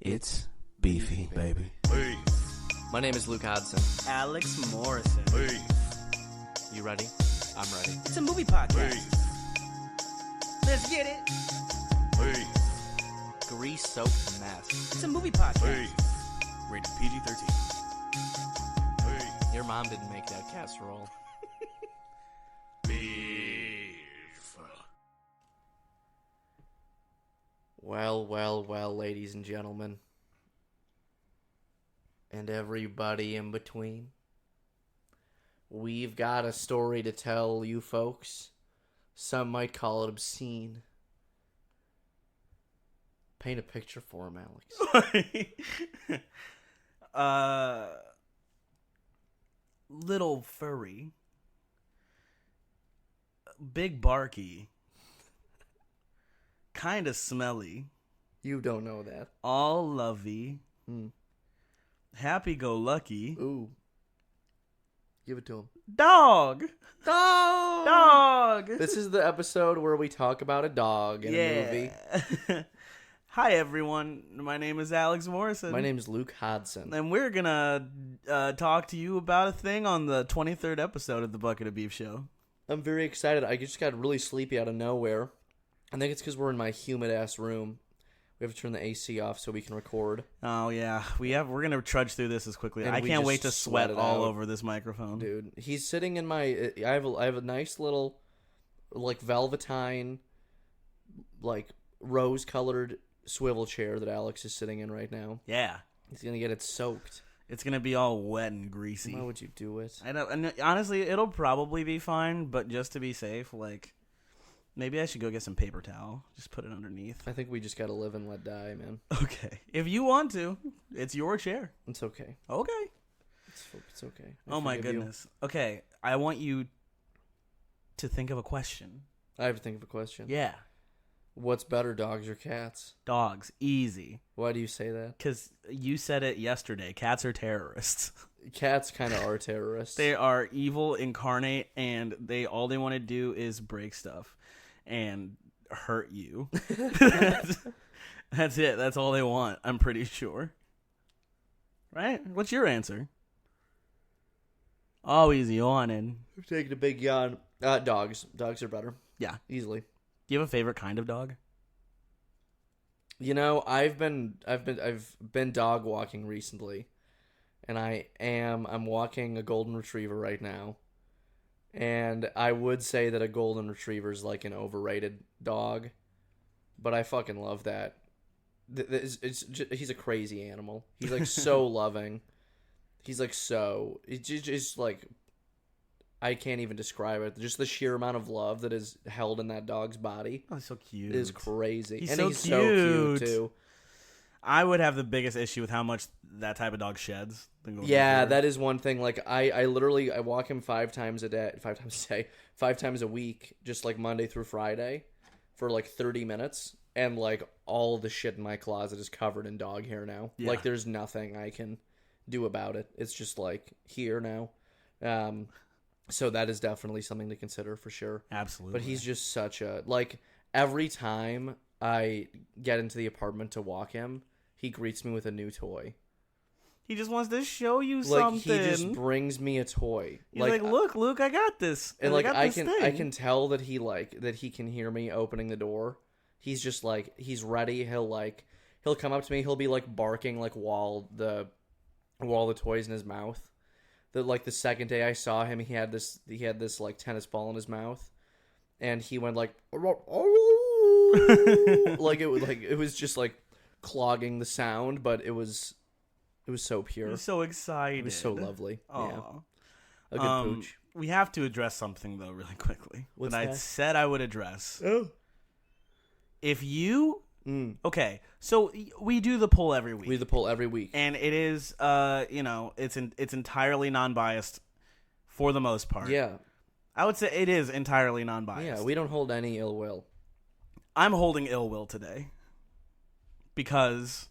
It's beefy, baby. Hey, My name is Luke Hodson. Alex Morrison. hey, You ready? I'm ready. It's a movie podcast. hey, Let's get it. hey, Grease-soaked mess. It's a movie podcast. hey. Rated PG-13. Hey, Your mom didn't make that casserole. beef. Well, ladies and gentlemen. And everybody in between. We've got a story to tell you folks. Some might call it obscene. Paint a picture for him, Alex. Little furry. Big barky. Kinda smelly. You don't know that. All lovey. Happy-go-lucky. Ooh. Give it to him. Dog! Dog! Dog! This is the episode where we talk about a dog in a movie. Hi, everyone. My name is Alex Morrison. My name is Luke Hodson. And we're gonna talk to you about a thing on the 23rd episode of the Bucket of Beef Show. I'm very excited. I just got really sleepy out of nowhere. I think it's because we're in my humid-ass room. We have to turn the AC off so we can record. Oh yeah, we're gonna trudge through this as quickly. And I we can't just wait to sweat sweat it all out. over this microphone. Dude, he's sitting in my... I have a nice little, like, velveteen, like, rose-colored swivel chair that Alex is sitting in right now. Yeah, He's going to get it soaked. it's gonna be all wet and greasy. Why would you do it? I don't. And honestly, it'll probably be fine, but just to be safe, like maybe I should go get some paper towel. Just put it underneath. I think we just got to live and let die, man. Okay, if you want to, it's your chair. It's okay. Okay. It's okay. I Oh my forgive you. goodness. Okay, I want you to think of a question. I have to think of a question. Yeah, What's better, dogs or cats? dogs, easy. Why do you say that? Because you said it yesterday. Cats are terrorists. Cats kind of are terrorists. They are evil incarnate, and all they want to do is break stuff and hurt you. That's it. That's all they want. I'm pretty sure. Right? What's your answer? Always yawning. I'm taking a big yawn. Dogs. Dogs are better. Yeah. Easily. Do you have a favorite kind of dog? You know, I've been dog walking recently, and I'm walking a golden retriever right now, and I would say that a golden retriever is like an overrated dog, but I fucking love that. He's a crazy animal. He's like so loving. He's like it's just like I can't even describe it. Just the sheer amount of love that is held in that dog's body Oh, he's so cute. is crazy. He's and so he's so cute cute. too. I would have the biggest issue with how much that type of dog sheds. The golden Yeah, retriever. that is one thing. Like I literally I walk him 5 times a week, just like Monday through Friday, for like 30 minutes, and like all the shit in my closet is covered in dog hair now. Yeah. Like there's nothing I can do about it. It's just like here now. So that is definitely something to consider for sure. Absolutely. But he's just such a like every time I get into the apartment to walk him, he greets me with a new toy. He just wants to show you Like something. he just brings me a toy. He's like, look, Luke, I got this. and like got I this can thing. I can tell that he can hear me opening the door. He's just like he's ready. He'll come up to me. He'll be like barking like while the toy's in his mouth. The second day I saw him, he had this like tennis ball in his mouth, and he went like it was just like clogging the sound, but it was so pure. He's so excited. It was so lovely. Aw. Yeah, a good pooch. We have to address something though, really quickly. What's that I that? said I would address. Oh, If you okay, so we do the poll every week. we do the poll every week. And it is, it's entirely non-biased for the most part. Yeah, I would say it is entirely non-biased. yeah. We don't hold any ill will. I'm holding ill will today because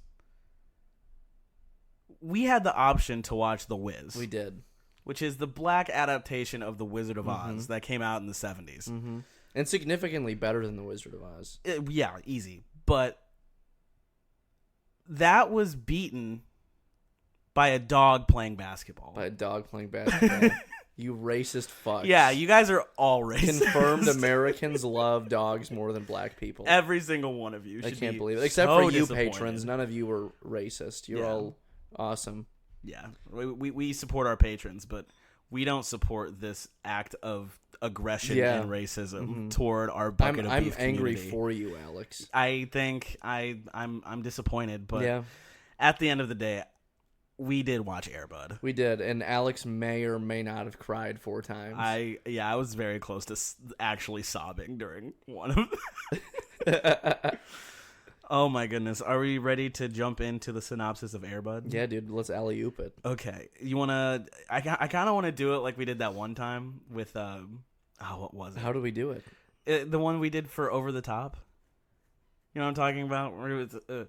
we had the option to watch The Wiz. We did. Which is the black adaptation of The Wizard of Oz that came out in the 70s. Mm-hmm. And significantly better than The Wizard of Oz. Yeah, easy. But that was beaten by a dog playing basketball. By a dog playing basketball. You racist fucks. Yeah, you guys are all racist. Confirmed Americans love dogs more than black people. Every single one of you. I should can't be believe it. Except so for you disappointed. patrons. None of you were racist. You're Yeah. all awesome. Yeah, we support our patrons, but we don't support this act of aggression Yeah. and racism Mhm. toward our bucket of I'm beef angry community. for you, Alex. I think I'm disappointed, but yeah, at the end of the day, we did watch Air Bud. we did. And Alex may or may not have cried 4 times. I was very close to actually sobbing during one of. Oh my goodness, are we ready to jump into the synopsis of Air Bud? Yeah, dude, let's alley-oop it. Okay, you wanna? I kind of want to do it like we did that one time with what was it? How do we do it? The one we did for Over the Top. You know what I'm talking about? Where it was,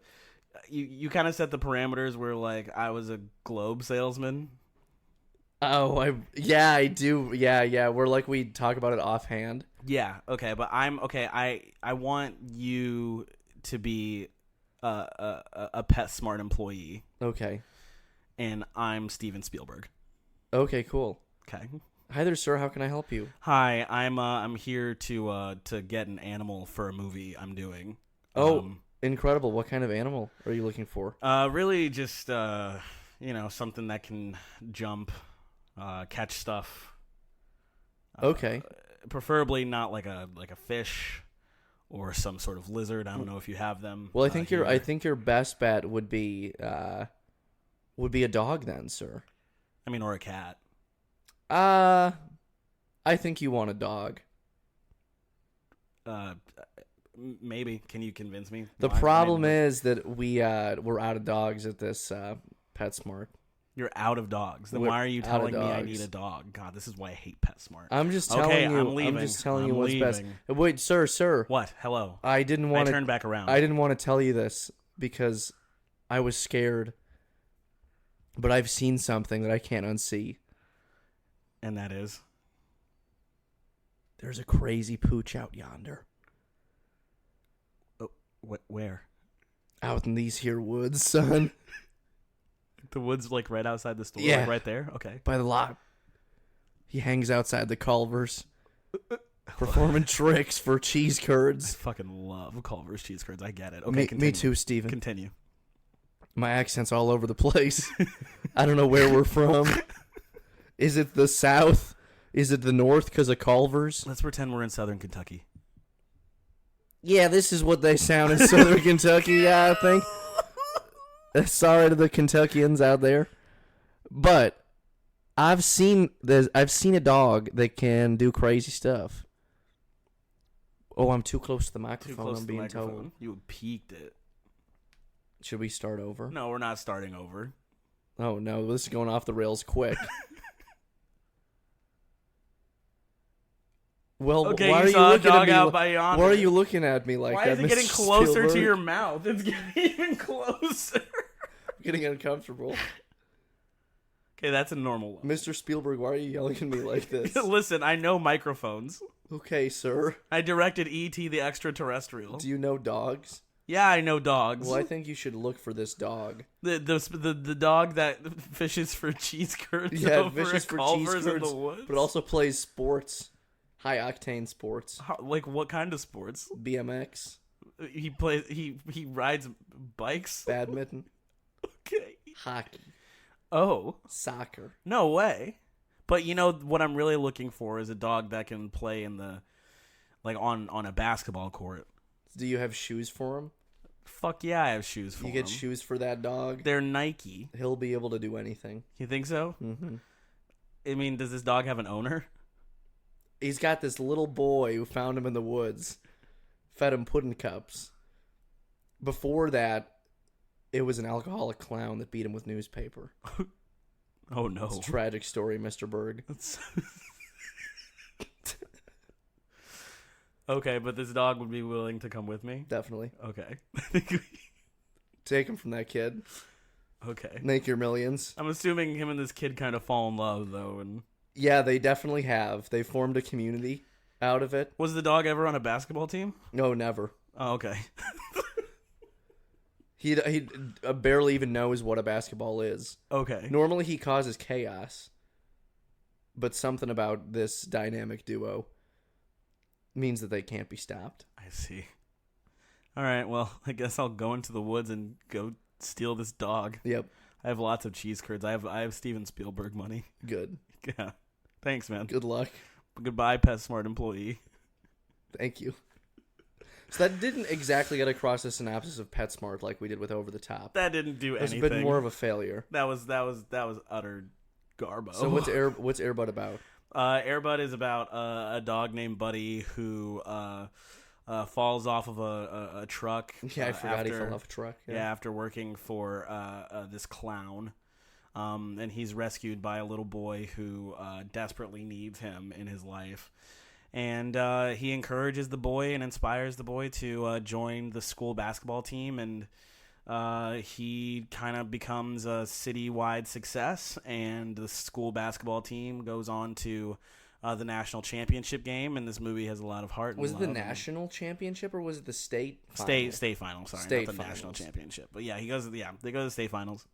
you kind of set the parameters where like I was a Globe salesman. Oh, I do. Yeah. We're like we talk about it offhand. Yeah. Okay, but I'm okay. I want you to be a PetSmart employee, Okay. and I'm Steven Spielberg. Okay, cool. Okay. Hi there, sir. How can I help you? Hi, I'm here to get an animal for a movie I'm doing. Oh, incredible. What kind of animal are you looking for? Really just something that can jump, catch stuff. Okay. Preferably not like a fish or some sort of lizard. I don't know if you have them. Well, I think here. your best bet would be a dog then, sir. I mean, or a cat. I think you want a dog. Maybe. Can you convince me? The why? problem I mean, is that we're out of dogs at this PetSmart. you're out of dogs. Then We're why are you out of telling me I dogs. need a dog? God, this is why I hate PetSmart. I'm just telling Okay, you. I'm leaving. just telling you I'm what's best. leaving. Wait, sir. What? Hello. I didn't want I to. turned back around. I didn't want to tell you this because I was scared. But I've seen something that I can't unsee. And that is? There's a crazy pooch out yonder. Where? Out in these here woods, son. The woods, like, right outside the store? Yeah. Like, right there? Okay. By the lot. He hangs outside the Culvers. Performing tricks for cheese I curds. fucking love Culver's cheese curds. I get it. Okay, Me too, Steven. Continue. My accent's all over the place. I don't know where we're from. Is it the South? Is it the North because of Culver's? Let's pretend we're in southern Kentucky. Yeah, this is what they sound in Southern Kentucky, I think. Sorry to the Kentuckians out there. But I've seen a dog that can do crazy stuff. Oh, I'm too close to the microphone. Too close I'm to the being microphone. told. You peaked it. Should we start over? No, we're not starting over. Oh, no. This is going off the rails quick. Well, Okay, why you are saw a looking dog at me? out by yonder. Why are you looking at me like Why that? is it getting Mr. closer to Spielberg? your mouth? It's getting even closer. Getting uncomfortable. Okay, that's a normal one. Mr. Spielberg, why are you yelling at me like this? Listen, I know microphones. Okay, sir. I directed E.T. the Extraterrestrial. Do you know dogs? Yeah, I know dogs. Well, I think you should look for this dog. The dog that fishes for cheese curds Yeah, over vicious at for cheese Culver's in curds, the woods. but also plays sports, high octane sports, Like what kind of sports? BMX, He plays. He rides bikes. badminton, Okay. hockey, Oh, soccer. no way. But you know what I'm really looking for is a dog that can play in the, like on a basketball court. Do you have shoes for him? Fuck yeah, I have shoes for You get him. shoes for that dog? They're Nike. He'll be able to do anything. You think so? Mm-hmm. I mean, does this dog have an owner? He's got this little boy who found him in the woods, fed him pudding cups. Before that, it was an alcoholic clown that beat him with newspaper. Oh no. It's a tragic story, Mr. Berg. Okay, but this dog would be willing to come with me? Definitely. Okay. Take him from that kid. Okay. Make your millions. I'm assuming him and this kid kind of fall in love, though. And Yeah, they definitely have. They formed a community out of it. was the dog ever on a basketball team? No, never. Oh, okay. He barely even knows what a basketball is. Okay. Normally he causes chaos, but something about this dynamic duo means that they can't be stopped. I see. All right, well, I guess I'll go into the woods and go steal this dog. Yep. I have lots of cheese curds. I have Steven Spielberg money. Good. Yeah. Thanks, man. Good luck. Goodbye, PetSmart employee. Thank you. So that didn't exactly get across the synopsis of PetSmart like we did with Over the Top. That didn't do It's anything. been more of a failure. That was utter garbo. So what's Air Bud about? Air Bud is about a dog named Buddy who falls off of a truck. Yeah, I forgot he fell off a truck. Yeah, after working for this clown. And he's rescued by a little boy who desperately needs him in his life. And he encourages the boy and inspires the boy to join the school basketball team. And he kind of becomes a citywide success. And the school basketball team goes on to the national championship game. And this movie has a lot of heart. Was it the national championship or was it the state final? State final, sorry. State not the finals. national championship. But yeah, they go to the state finals.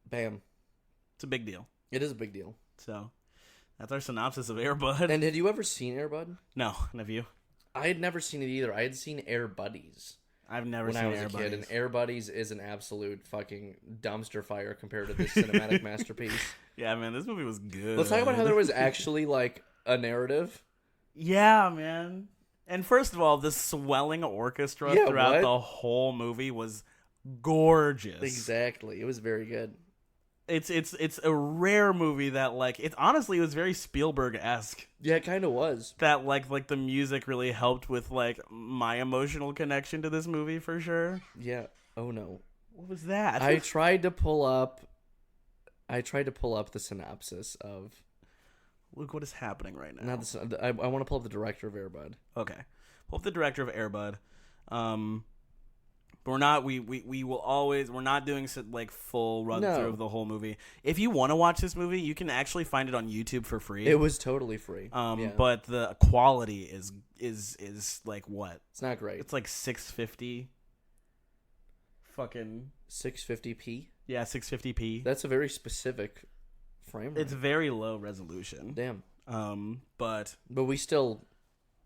Bam. It's a big deal. It is a big deal. So that's our synopsis of Air Bud. And had you ever seen Air Bud? No, have you? I had never seen it either. I had seen Air Buddies I've never when seen I was Air a kid, Buddies. and Air Buddies is an absolute fucking dumpster fire compared to this cinematic masterpiece. Yeah, man, this movie was good. Let's talk about how there was actually like a narrative. Yeah, man. And first of all, the swelling orchestra Yeah, throughout what? the whole movie was gorgeous. Exactly. It was very good. It's a rare movie that honestly it was very Spielberg-esque. Yeah, it kind of was. That like the music really helped with like my emotional connection to this movie for sure. Yeah. Oh no. What was that? I tried to pull up the synopsis of. Look what is happening right now. Not the. I want to pull up the director of Air Bud. Okay. Pull up the director of Air Bud. But we're not. We're not doing like full run No. through of the whole movie. If you want to watch this movie, you can actually find it on YouTube for free. It was totally free. Yeah. But the quality is like what? It's not great. It's like 650. Fucking 650p. yeah, 650p. That's a very specific frame rate. It's very low resolution. Damn. But we still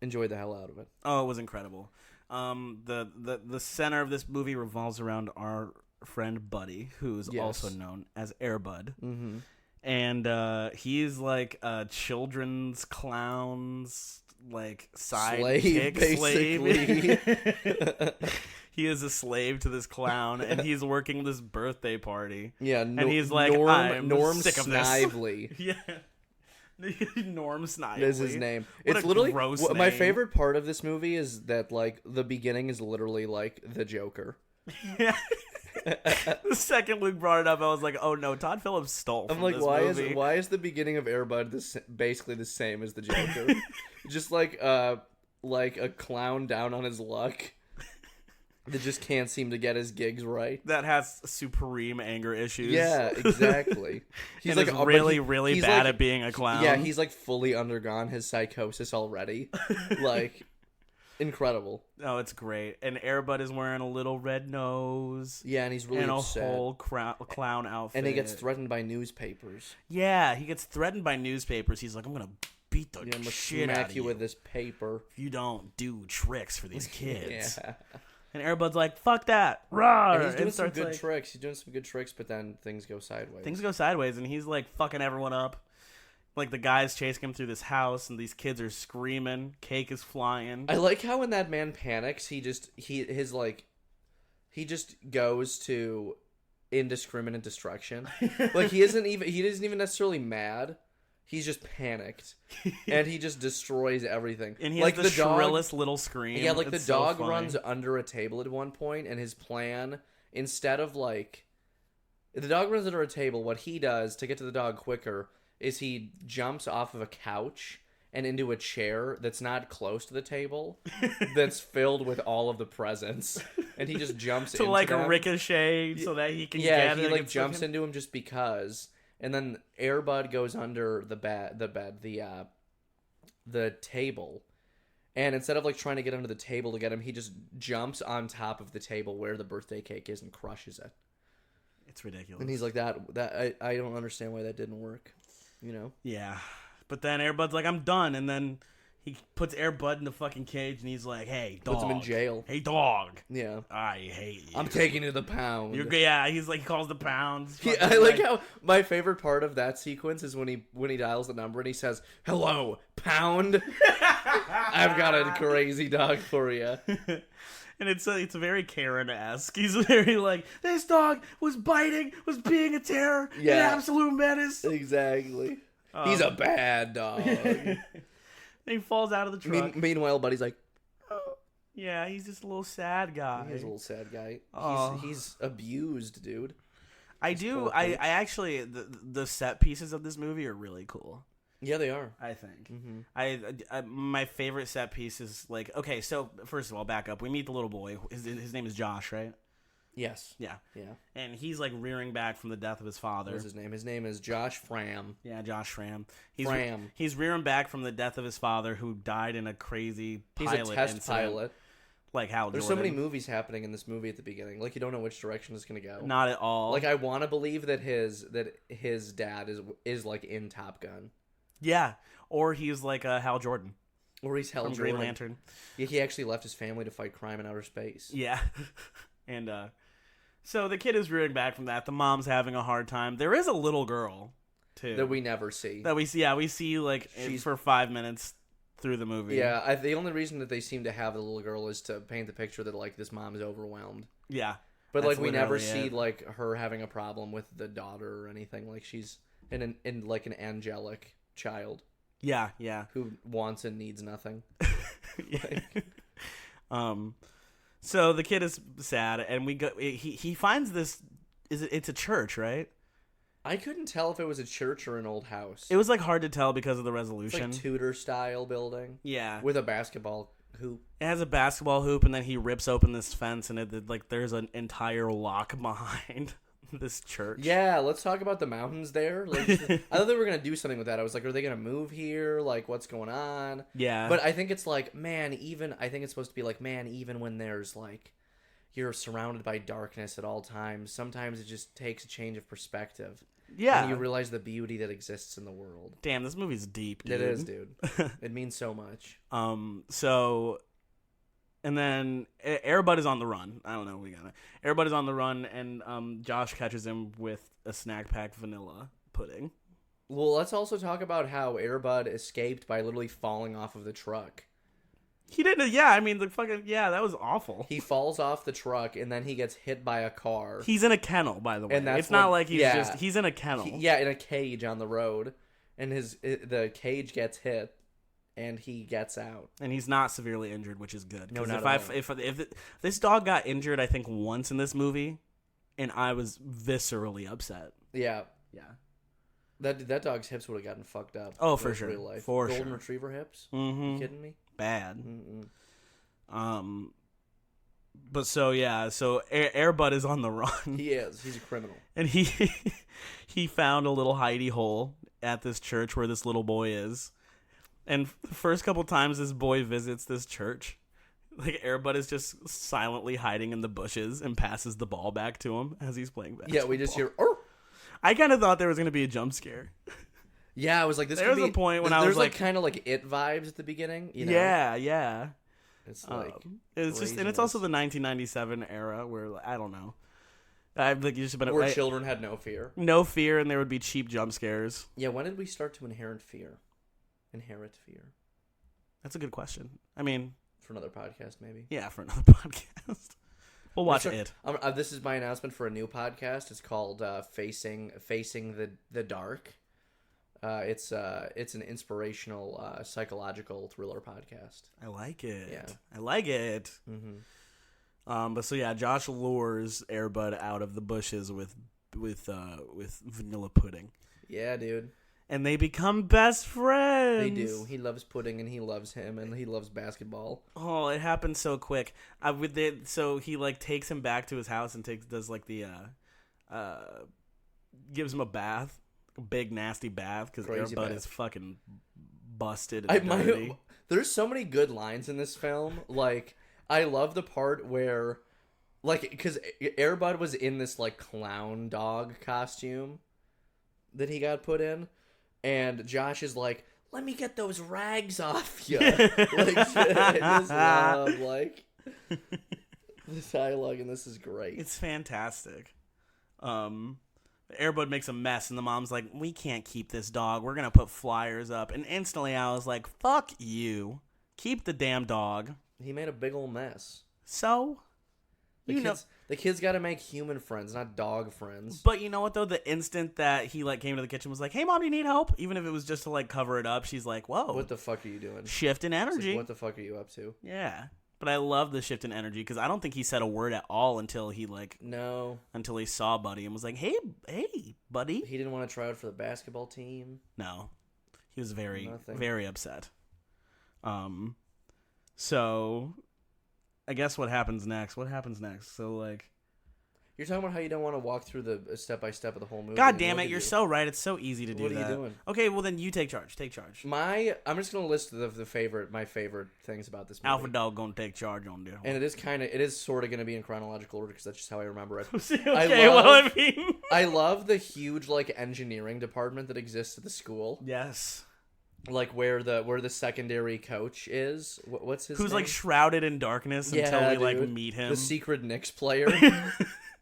enjoyed the hell out of it. oh, it was incredible. The center of this movie revolves around our friend Buddy, who's Yes. also known as Air Bud. Mm-hmm. And he's like a children's clown's like Slave, sidekick slave. basically. He is a slave to this clown, and he's working this birthday party. Yeah, and he's like, I'm Norm sick of this. Snively Yeah. Norm Snively is his name. What It's a literally gross my name. favorite part of this movie is that like the beginning is literally like the Joker. Yeah. The second Luke brought it up, I was like, "Oh no, Todd Phillips stole." I'm from like, this why movie. is the beginning of Air Bud basically the same as the Joker? Just like a clown down on his luck that just can't seem to get his gigs right. that has supreme anger issues? Yeah, exactly. He's like but really, he- really he's bad like- at being a clown. Yeah, he's like fully undergone his psychosis already. Like, incredible. oh, it's great. And Air Bud is wearing a little red nose Yeah, and he's really and a upset. whole clown outfit. And he gets threatened by newspapers. Yeah, he gets threatened by newspapers. He's like, "I'm gonna beat the Yeah, I'm gonna shit out smack of you you with this paper. if you don't do tricks for these kids." Yeah. And Air Bud's like, "Fuck that, rah!" And he's doing some starts, good like- tricks. He's doing some good tricks, but then things go sideways. Things go sideways, and he's like fucking everyone up. Like the guys chasing him through this house, and these kids are screaming. Cake is flying. I like how when that man panics, he just goes to indiscriminate destruction. Like he isn't even necessarily mad. He's just panicked, and he just destroys everything. And he like has the dog, shrillest little scream. Yeah, like It's the so dog funny. runs under a table at one point, and his plan, instead of like, the dog runs under a table. What he does to get to the dog quicker is he jumps off of a couch and into a chair that's not close to the table, that's filled with all of the presents, and he just jumps to into like them. ricochet so that he can Yeah, get he it like against jumps fucking- into him just because, and then Air Bud goes under the table, And instead of like trying to get under the table to get him, he just jumps on top of the table where the birthday cake is and crushes it. It's ridiculous. And he's like, that I don't understand why that didn't work. You know? Yeah. But then Air Bud's like, I'm done. And then he puts Air Bud in the fucking cage and he's like, hey, dog. Puts him in jail. Hey, dog. Yeah. I hate you. I'm taking you to the pound. Yeah, he's like, he calls the pounds. Yeah, I like how my favorite part of that sequence is when he dials the number and he says, "Hello, pound. I've got a crazy dog for you." And it's very Karen-esque. He's very like, this dog was being a terror, an absolute menace. Exactly. He's a bad dog. He falls out of the truck. Meanwhile, Buddy's like, yeah, he's just a little sad guy. he's a little sad guy. Oh. He's abused, dude. I actually, the set pieces of this movie are really cool. Yeah, they are. I think. Mm-hmm. I my favorite set piece is like, okay, so first of all, back up. We meet the little boy. His name is Josh, right? Yes. Yeah. Yeah. And he's like rearing back from the death of his father. What's his name? His name is Josh Fram. Yeah, Josh Fram. He's rearing back from the death of his father, who died in a crazy pilot He's a test incident. pilot. Like Hal There's Jordan. so many movies happening in this movie at the beginning. Like, you don't know which direction it's going to go. Not at all. Like, I want to believe that his dad is like in Top Gun. Yeah. Or he's like Hal Jordan. Or he's Hal From Jordan. Green Lantern. Yeah, he actually left his family to fight crime in outer space. Yeah. And so the kid is rearing back from that. The mom's having a hard time. There is a little girl, too. That we never see. We see like for 5 minutes through the movie. Yeah, the only reason that they seem to have the little girl is to paint the picture that like this mom is overwhelmed. Yeah. But That's like we never literally see it. like her having a problem with the daughter or anything. Like she's in like an angelic child Yeah, yeah. who wants and needs nothing. So the kid is sad, and we go. He finds this. It's a church, right? I couldn't tell if it was a church or an old house. It was like hard to tell because of the It's resolution. like Tudor style building. Yeah, With a basketball hoop. it has a basketball hoop, and then he rips open this fence, and there's an entire lock behind this church. Yeah, let's talk about the mountains there. Like, I thought they were gonna do something with that. I was like, are they gonna move here? Like, what's going on? Yeah. But I think it's like, man, I think it's supposed to be like, man, even when there's like, you're surrounded by darkness at all times, sometimes it just takes a change of perspective. Yeah. And you realize the beauty that exists in the world. Damn, this movie's deep, dude. It is, dude. It means so much. So, and then Air Bud is on the run. I don't know. Air Bud is on the run, and Josh catches him with a snack pack vanilla pudding. Well, let's also talk about how Air Bud escaped by literally falling off of the truck. He didn't. Yeah, I mean, that was awful. He falls off the truck, and then he gets hit by a car. He's in a kennel, by the way. And that's it's not what- like he's in a kennel. In a cage on the road, and the cage gets hit, and he gets out. And he's not severely injured, which is good. No, 'Cause not at all. if this dog got injured, I think once in this movie, and I was viscerally upset. Yeah, Yeah. that dog's hips would have gotten fucked up. Oh, in for sure. Real life. For Golden sure. Retriever hips. Mm-hmm. You kidding me? Bad. Mm-mm. But so Air Bud is on the run. He is. He's a criminal. And he found a little hidey hole at this church where this little boy is. And the first couple times this boy visits this church, like Air Bud is just silently hiding in the bushes and passes the ball back to him as he's playing basketball. Yeah, we just hear. "Arr!" I kind of thought there was going to be a jump scare. Yeah, I was like, this. There could was be, a point when I was there's like- kind of like It vibes at the beginning. You know? Yeah. It's like It's just, and it's also the 1997 era where I don't know. I've like just been where children had no fear. no fear, and there would be cheap jump scares. Yeah, when did we start to inherit fear? Inherit fear. That's a good question. I mean, For another podcast, maybe. yeah, for another podcast, we'll watch it. This is my announcement for a new podcast. It's called Facing the Dark. It's an inspirational psychological thriller podcast. I like it. Yeah. I like it. Mm-hmm. But so yeah, Josh lures Air Bud out of the bushes with vanilla pudding, Yeah, dude. and they become best friends. They do. He loves pudding, and he loves him, and he loves basketball. Oh, it happened so quick. So he like takes him back to his house and does like the gives him a bath, a big nasty bath because Air Crazy Bud bath. is fucking busted and dirty. There's so many good lines in this film. Like, I love the part where, like, because Air Bud was in this, like, clown dog costume that he got put in, and Josh is like, let me get those rags off you. Like, I just love, like, this dialogue, and this is great. It's fantastic. Air Bud makes a mess, and the mom's like, we can't keep this dog. We're going to put flyers up. And instantly I was like, fuck you. Keep the damn dog. He made a big old mess. So? The kids got to make human friends, not dog friends. But you know what, though? The instant that he, like, came to the kitchen was like, hey, Mom, do you need help? Even if it was just to, like, cover it up, she's like, whoa. What the fuck are you doing? Shift in It's energy. like, what the fuck are you up to? Yeah. But I love the shift in energy because I don't think he said a word at all until he, like... No. Until he saw Buddy and was like, hey, buddy. He didn't want to try out for the basketball team. No. He was very, Nothing. very upset. So... I guess what happens next? So, like... You're talking about how you don't want to walk through the step-by-step of the whole movie. God damn it, you're so right. It's so easy to do What are that. you doing? Okay, well then you take charge. I'm just going to list my favorite things about this movie. Alpha Dog gonna take charge on this. And it is sort of going to be in chronological order because that's just how I remember it. Okay, I love the huge, like, engineering department that exists at the school. Yes. Like, where the secondary coach is. What's his Who's, name? like, shrouded in darkness until we, like, dude. meet him. The secret Knicks player.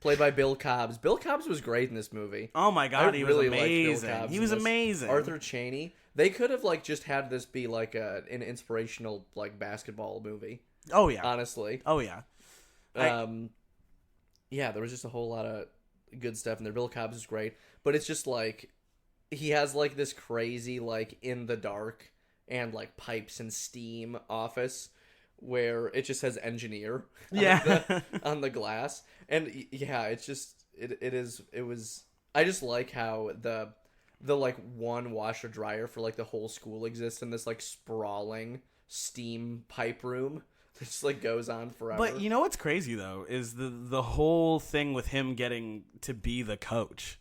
Played by Bill Cobbs. Bill Cobbs was great in this movie. Oh my god, he was liked Bill amazing. Cobbs He in was this. amazing. Arthur Chaney. They could have, like, just had this be like an inspirational, like, basketball movie. Oh yeah. Honestly. Oh yeah. Yeah, there was just a whole lot of good stuff in there. Bill Cobbs is great, but it's just like he has like this crazy like in the dark and like pipes and steam office where it just says engineer on the glass. And yeah, it's just it was I just like how the like one washer dryer for like the whole school exists in this like sprawling steam pipe room that just like goes on forever. But you know what's crazy though is the whole thing with him getting to be the coach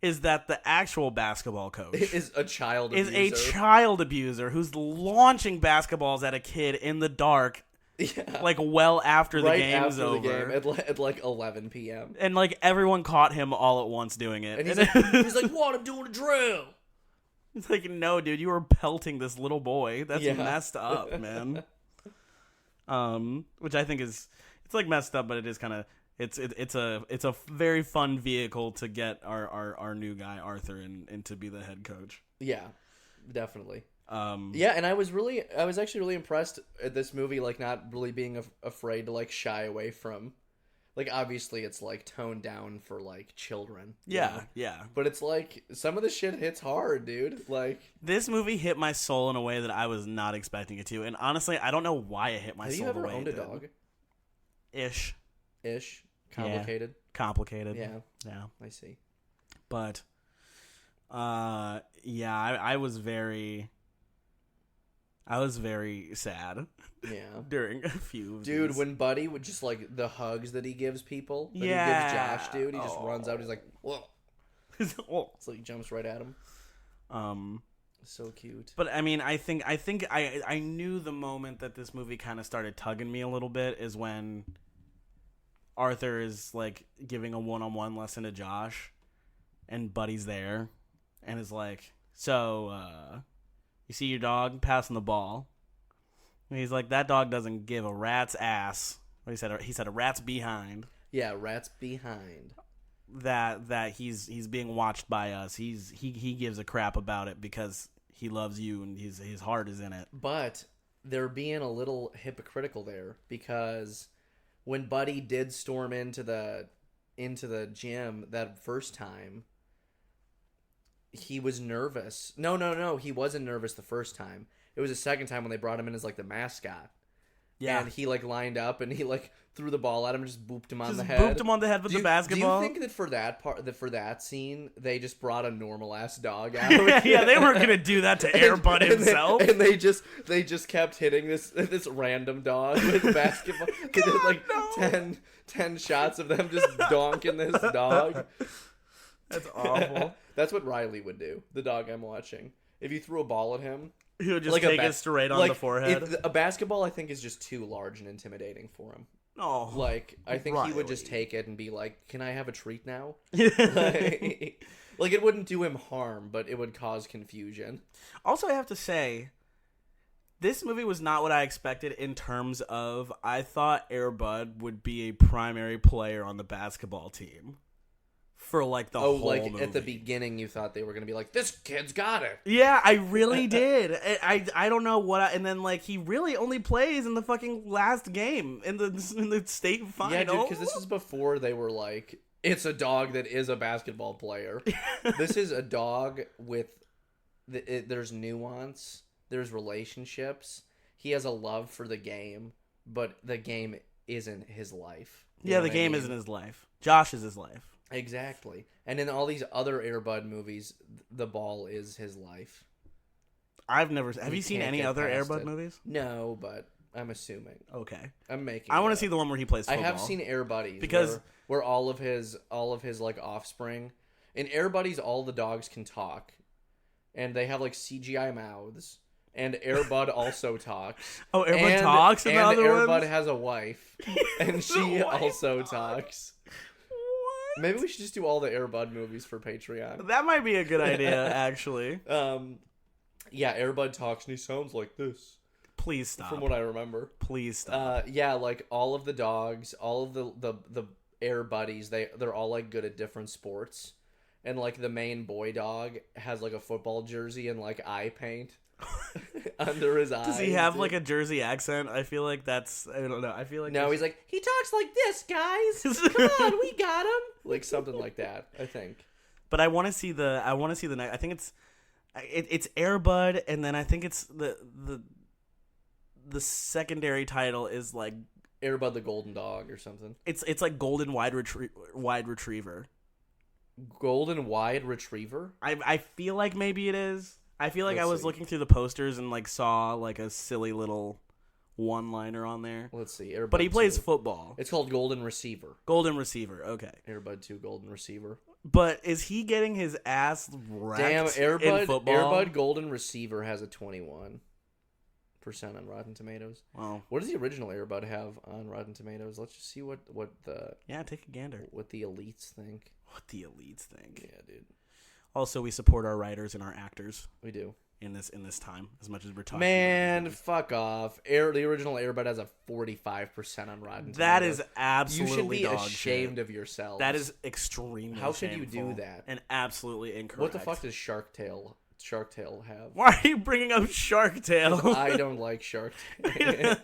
is that the actual basketball coach is a child is abuser. a child abuser who's launching basketballs at a kid in the dark. Yeah. Like well after the right game's after over. the game at like 11 p.m. And like everyone caught him all at once doing it. And he's like, what? I'm doing a drill. It's like, no, dude, you were pelting this little boy. That's Yeah. messed up, man. Which I think it's like messed up, but it is kind of it's a very fun vehicle to get our new guy Arthur in to be the head coach. Yeah, definitely. Yeah, and I was actually really impressed at this movie, like not really being afraid to like shy away from, like obviously it's like toned down for like children. Yeah, you know? yeah. But it's like some of the shit hits hard, dude. Like this movie hit my soul in a way that I was not expecting it to, and honestly, I don't know why it hit my have soul you ever the way owned it a did. dog? Ish. Complicated. Complicated. Yeah, Yeah. I see. But, yeah, I was very sad Yeah. during a few of Dude, these. when Buddy would just like the hugs that he gives people, that Yeah. he gives Josh, dude, he just runs out. He's like, whoa. Oh. It's like he jumps right at him. So cute. But I mean, I think I knew the moment that this movie kind of started tugging me a little bit is when Arthur is like giving a one-on-one lesson to Josh, and Buddy's there, and is like, "So, you see your dog passing the ball?" And he's like, "That dog doesn't give a rat's ass." What he said a rat's behind. Yeah, rat's behind. That he's being watched by us. He gives a crap about it because he loves you and his heart is in it. But they're being a little hypocritical there because when Buddy did storm into the gym that first time, he was nervous. No, he wasn't nervous the first time. It was the second time when they brought him in as like the mascot. Yeah. And he like lined up and he like threw the ball at him and just booped him on Just the head. booped him on the head with the basketball. Do you think that for that scene they just brought a normal ass dog out? Yeah, they weren't gonna do that to Air Bud himself. And they just kept hitting this random dog with basketball. They did like 10 shots of them just donking this dog. That's awful. That's what Riley would do. The dog I'm watching. If you threw a ball at him, He'll just Like take it straight on the forehead. A basketball, I think, is just too large and intimidating for him. Oh, Like, I think he would just Riley. take it and be like, "Can I have a treat now?" Like, it wouldn't do him harm, but it would cause confusion. Also, I have to say, this movie was not what I expected in terms of I thought Air Bud would be a primary player on the basketball team for like the whole like movie. at the beginning, you thought they were gonna be like, "This kid's got it." Yeah, I really did. I don't know what. And then like he really only plays in the fucking last game in the state final. Yeah, dude, because this is before they were like, "It's a dog that is a basketball player." This is a dog with there's nuance, there's relationships. He has a love for the game, but the game isn't his life. You Yeah, know the what I game mean? isn't his life. Josh is his life. Exactly. And in all these other Air Bud movies, the ball is his life. I've never. Have You you seen can't any get other Air past Bud it. movies? No, but I'm assuming. Okay. I'm making. I want it to up. see the one where he plays I football. have seen Air Buddies Because- where all of his like offspring in Air Buddies, all the dogs can talk, and they have like CGI mouths. And Air Bud also talks. Oh, Air Bud And- talks in the and other Air ones? Bud has a wife, and she wife also talks. talks. What? Maybe we should just do all the Air Bud movies for Patreon. That might be a good idea, actually. Yeah, Air Bud talks, and he sounds like this, Please stop. from what I remember. Please stop. Yeah, like all of the dogs, all of the Air Buddies, they're all like good at different sports, and like the main boy dog has like a football jersey and like eye paint under his eyes. Does he have dude. like a Jersey accent? I feel like that's. I don't know. I feel like No, he's like, he talks like this, guys. Come on, we got him. Like something like that, I think. But I want to see the. I want to see the next. I think it's Air Bud, and then I think it's the secondary title is like Air Bud the Golden Dog or something. it's like Golden Wide Retriever. Golden Wide Retriever? I feel like maybe it is. I feel like Let's I was see. looking through the posters and like saw like a silly little one-liner on there. Let's see. Air Bud But he plays 2. football. It's called Golden Receiver. Golden Receiver. Okay. Air Bud 2 Golden Receiver. But is he getting his ass wrecked Damn, Air in Bud, football? Air Bud Golden Receiver has a 21% on Rotten Tomatoes. Wow. What does the original Air Bud have on Rotten Tomatoes? Let's just see what the Yeah, take a gander. elites think. What the elites think. Yeah, dude. Also, we support our writers and our actors We do. in this time as much as we're talking. Man, about it. fuck off. The original Air Bud has a 45% on Rotten Tomatoes. That is You absolutely should be dog ashamed shit. of yourself. That is extremely How could you do shameful that? and absolutely incorrect. What the fuck does Shark Tale have? Why are you bringing up Shark Tale? I don't like Shark Tale. Is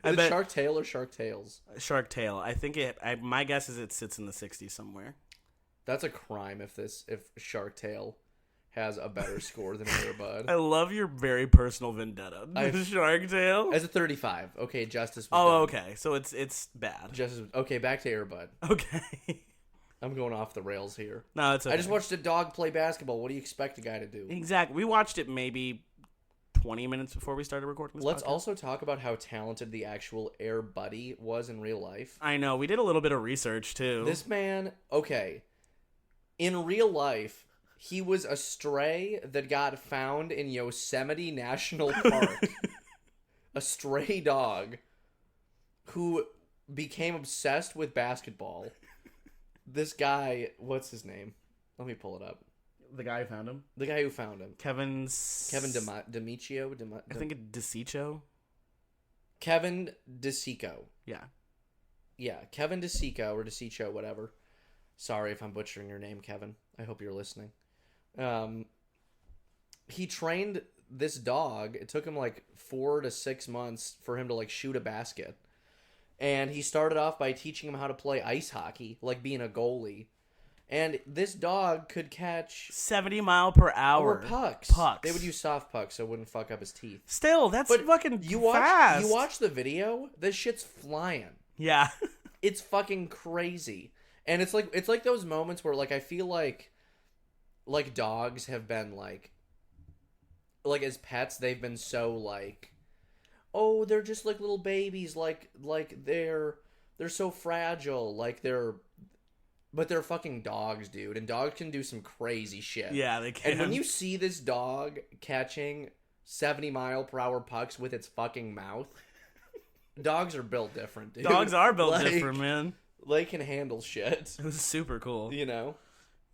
I it bet- Shark Tale or Shark Tales? Shark Tale. I think my guess is it sits in the 60s somewhere. That's a crime if Shark Tale has a better score than Air Bud. I love your very personal vendetta. Shark Tale. As a 35. Okay, Justice was Oh, done. okay. So it's bad. Justice. Okay, back to Air Bud. Okay. I'm going off the rails here. No, it's okay. I just watched a dog play basketball. What do you expect a guy to do? Exactly. We watched it maybe 20 minutes before we started recording this Let's podcast. also talk about how talented the actual Air Buddy was in real life. I know. We did a little bit of research, too. This man, okay, in real life, he was a stray that got found in Yosemite National Park. A stray dog who became obsessed with basketball. This guy, what's his name? Let me pull it up. The guy who found him? The guy who found him. Kevin Demetrio? I think it's DeCiccio. Kevin DeSico. Yeah. Yeah, Kevin DeSico or DeSico, whatever. Sorry if I'm butchering your name, Kevin. I hope you're listening. He trained this dog. It took him like 4 to 6 months for him to like shoot a basket. And he started off by teaching him how to play ice hockey, like being a goalie. And this dog could catch 70 mile per hour. or pucks. Pucks. They would use soft pucks so it wouldn't fuck up his teeth. Still, that's But fucking you watch fast. you watch the video, this shit's flying. Yeah. It's fucking crazy. And it's like those moments where like I feel like dogs have been like as pets they've been so like, oh, they're just like little babies, like they're so fragile, but they're fucking dogs, dude, and dogs can do some crazy shit. Yeah, they can. And when you see this dog catching 70-mile-per-hour pucks with its fucking mouth. Dogs are built different, dude. Dogs are built Like, different, man. They can handle shit. It was super cool. You know?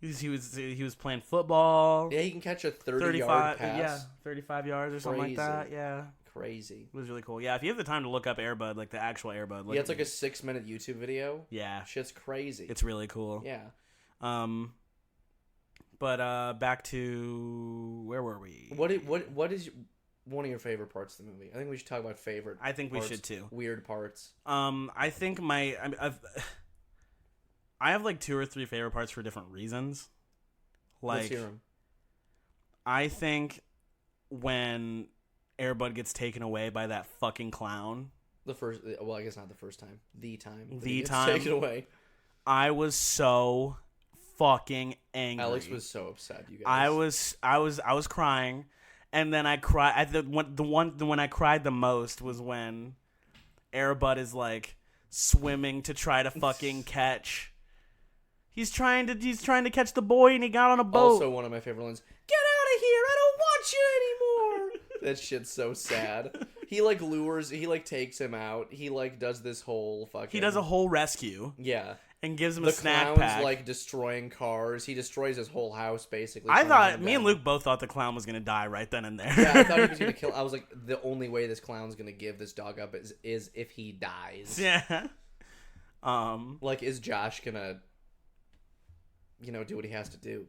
He was playing football. Yeah, he can catch a 30-yard 35, pass. yeah, 35 yards or something like that. Crazy. Yeah, Crazy. it was really cool. Yeah, if you have the time to look up Air Bud, like the actual Air Bud, Yeah, it's like a 6-minute YouTube video. yeah, Shit's crazy. it's really cool. Yeah. But back to where were we? What is one of your favorite parts of the movie? I think we should talk about favorite. I think we parts, should too. Weird parts. I think I have like 2 or 3 favorite parts for different reasons. Let's Like, hear 'em. I think when Air Bud gets taken away by that fucking clown, The first, well, I guess not the first time. The time. that The he gets time. taken away. I was so fucking angry. Alex was so upset. You guys. I was crying, and then I cried. When I cried the most was when Air Bud is like swimming to try to fucking catch. He's trying to catch the boy, and he got on a boat. Also, one of my favorite lines. Get out of here! I don't want you anymore. That shit's so sad. He like lures. He like takes him out. He like does this whole fucking. He does a whole rescue Yeah. and gives him The a snack clown's pack. like destroying cars. He destroys his whole house basically. I trying to thought hunt him me and down. Luke both thought the clown was gonna die right then and there. Yeah, I thought he was gonna kill. I was like, the only way this clown's gonna give this dog up is if he dies. Yeah. Like, is Josh gonna, do what he has to do?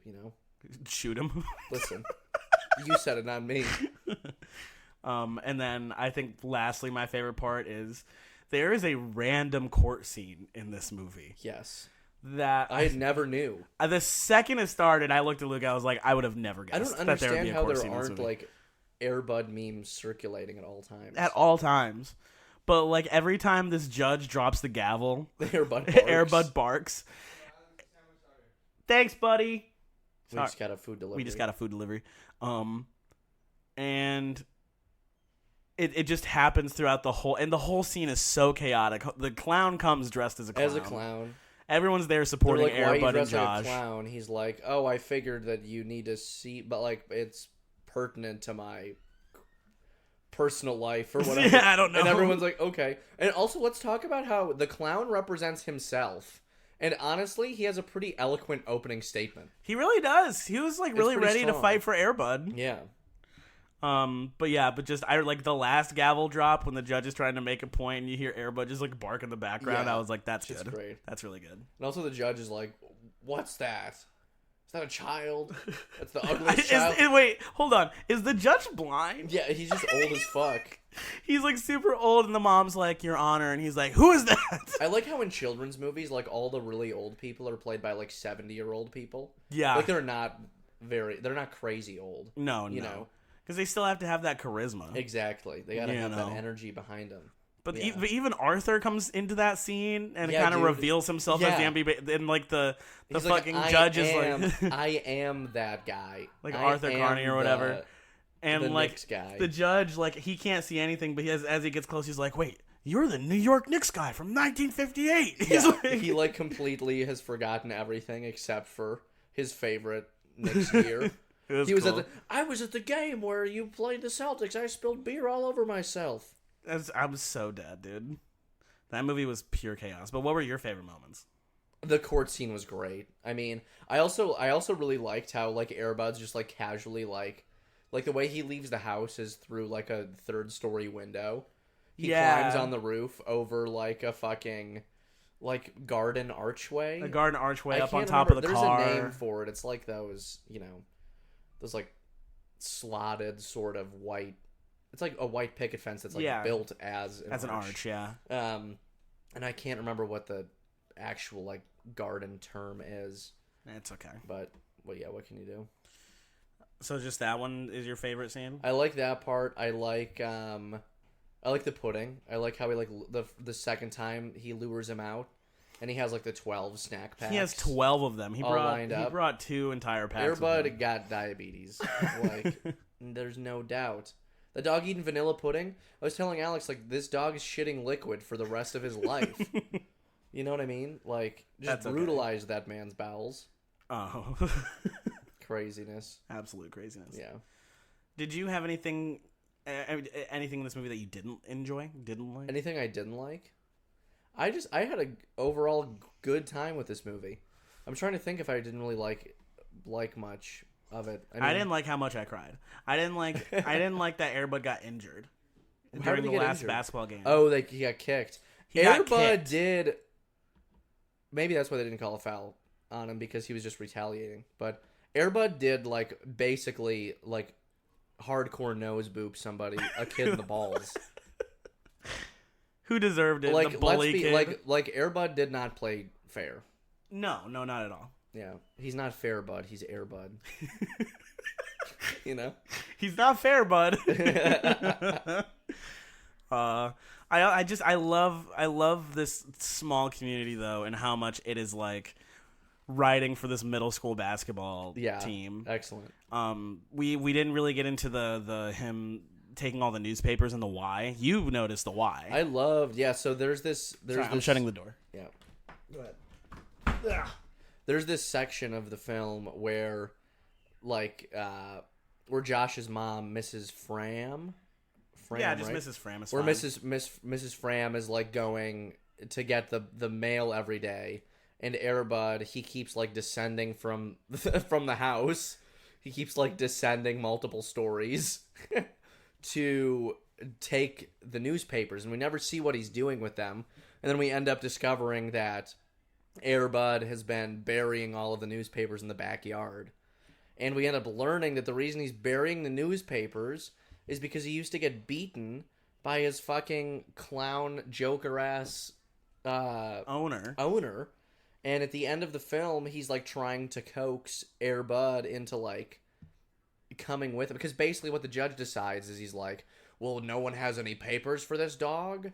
Shoot him. Listen, you said it, not me. And then I think lastly, my favorite part is there is a random court scene in this movie Yes, that I never knew. the second it started, I looked at Luke. I was like, I would have never I guessed don't that there would understand be a how court there scene in this aren't movie. like Air Bud memes circulating at all times. At all times. But like every time this judge drops the gavel, Air Bud barks. Air Bud barks. Thanks, buddy. We just got a food delivery. We just got a food delivery. And it just happens throughout the whole scene is so chaotic. The clown comes dressed as a clown. as a clown. Everyone's there They're supporting like, Air why are you Bud and dressed like Josh. a clown? He's like, oh, I figured that you need to see, but like it's pertinent to my personal life or whatever. Yeah, I don't know. And everyone's like, okay. And also, let's talk about how the clown represents himself. And honestly, he has a pretty eloquent opening statement. He really does. He was like really pretty ready to strong. fight for Air Bud. Yeah. But just I like the last gavel drop when the judge is trying to make a point and you hear Air Bud just like bark in the background. Yeah. I was like, that's It's good. great. That's really good. And also, the judge is like, what's that? Is that a child? That's the ugliest child. Wait, hold on. Is the judge blind? Yeah, he's just old as fuck. He's like super old, and the mom's like, Your Honor, and he's like, Who is that? I like how in children's movies, like, all the really old people are played by, like, 70-year-old people. Yeah. Like, they're not crazy old. No, you no. know. Because they still have to have that charisma. Exactly. They gotta You have know. that energy behind them. But Yeah. even Arthur comes into that scene and Yeah, kind of dude. reveals himself as the Yeah. MVP. And like the He's fucking like, judge is like, I am that guy. Like I Arthur am Carney or whatever. and the like Knicks guy. the judge, like he can't see anything, but as he gets close, he's like, "Wait, you're the New York Knicks guy from 1958." He's Yeah, like, he like completely has forgotten everything except for his favorite Knicks gear. it He was cool. I was at the game where you played the Celtics. I spilled beer all over myself. I was so dead, dude. That movie was pure chaos. But what were your favorite moments? The court scene was great. I mean, I also really liked how like Air Bud's just like casually like the way he leaves the house is through like a 3rd-story window. He climbs on the roof over like a fucking like garden archway. A garden archway I up on can't top remember. of the car. There's a name for it. It's like those, those like slotted sort of white. It's like a white picket fence that's like built as an arch, yeah. And I can't remember what the actual like garden term is. It's okay. But well, yeah, what can you do? So just that one is your favorite scene? I like that part. I like the pudding. I like how he like the second time he lures him out, and he has like the 12 snack packs. He has 12 of them. He all lined up. brought 2 entire packs. Air of Bud them. got diabetes. Like, there's no doubt. The dog eating vanilla pudding. I was telling Alex like this dog is shitting liquid for the rest of his life. You know what I mean? Like, just That's okay. brutalize that man's bowels. Oh. Craziness. Absolute craziness. Yeah. Did you have anything Anything in this movie that you didn't enjoy, didn't like? Anything I didn't like? I had a overall good time with this movie. I'm trying to think if I didn't really like much of it. I didn't like how much I cried. I didn't like that Air Bud got injured How during did the he get last injured? basketball game. Oh, he got kicked. He got Air Bud kicked. did. Maybe that's why they didn't call a foul on him, because he was just retaliating. But Air Bud did basically hardcore nose boop somebody, a kid in the balls. Who deserved it? The bully kid? Air Bud did not play fair. No, not at all. Yeah, he's not Fair Bud. He's Air Bud. You know. He's not fair, bud. I love this small community though, and how much it is like writing for this middle school basketball team. Excellent. We didn't really get into the him taking all the newspapers and the why. You noticed the why. I loved. Yeah. So there's this. I'm shutting the door. Yeah. Go ahead. There's this section of the film where, where Josh's mom, Mrs. Fram, yeah, just right? Mrs. Fram is Where fine. Mrs. Fram is going to get the mail every day, and Air Bud, he keeps descending from the house. He keeps descending multiple stories to take the newspapers, and we never see what he's doing with them. And then we end up discovering that Air Bud has been burying all of the newspapers in the backyard. And we end up learning that the reason he's burying the newspapers is because he used to get beaten by his fucking clown Joker-ass owner. And at the end of the film, he's trying to coax Air Bud into coming with him. Because basically what the judge decides is he's well, no one has any papers for this dog?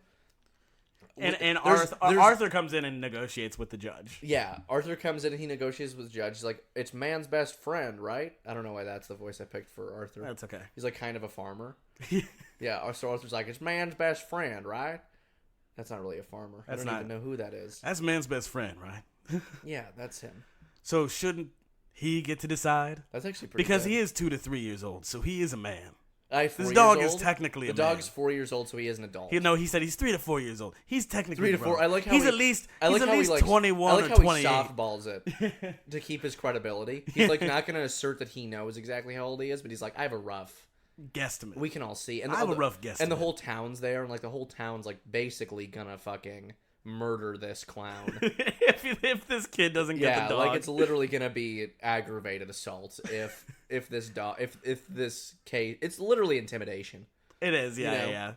And There's- Arthur comes in and negotiates with the judge. Yeah, Arthur comes in and he negotiates with the judge. He's like, it's man's best friend, right? I don't know why that's the voice I picked for Arthur. That's okay. He's kind of a farmer. Yeah, so Arthur's like, it's man's best friend, right? That's not really a farmer. That's I don't not- even know who that is. That's man's best friend, right? Yeah, that's him. So shouldn't he get to decide? That's actually pretty Because good. he is 2 to 3 years old, so he is a man. This This dog is technically a The dog's man. 4 years old, so he is an adult. He said he's 3 to 4 years old. He's technically 3 to 4. grown. I like how he's he, at least I like he's at how least he 21 I like or how 28. he softballs it to keep his credibility. He's not going to assert that he knows exactly how old he is, but he's like, I have a rough. Guesstimate. We can all see. And I have a rough guesstimate. And the whole town's there, and the whole town's basically gonna fucking murder this clown. if this kid doesn't get Yeah, the dog, it's literally gonna be aggravated assault if this dog if this case, it's literally intimidation. it is. Yeah, you know? yeah.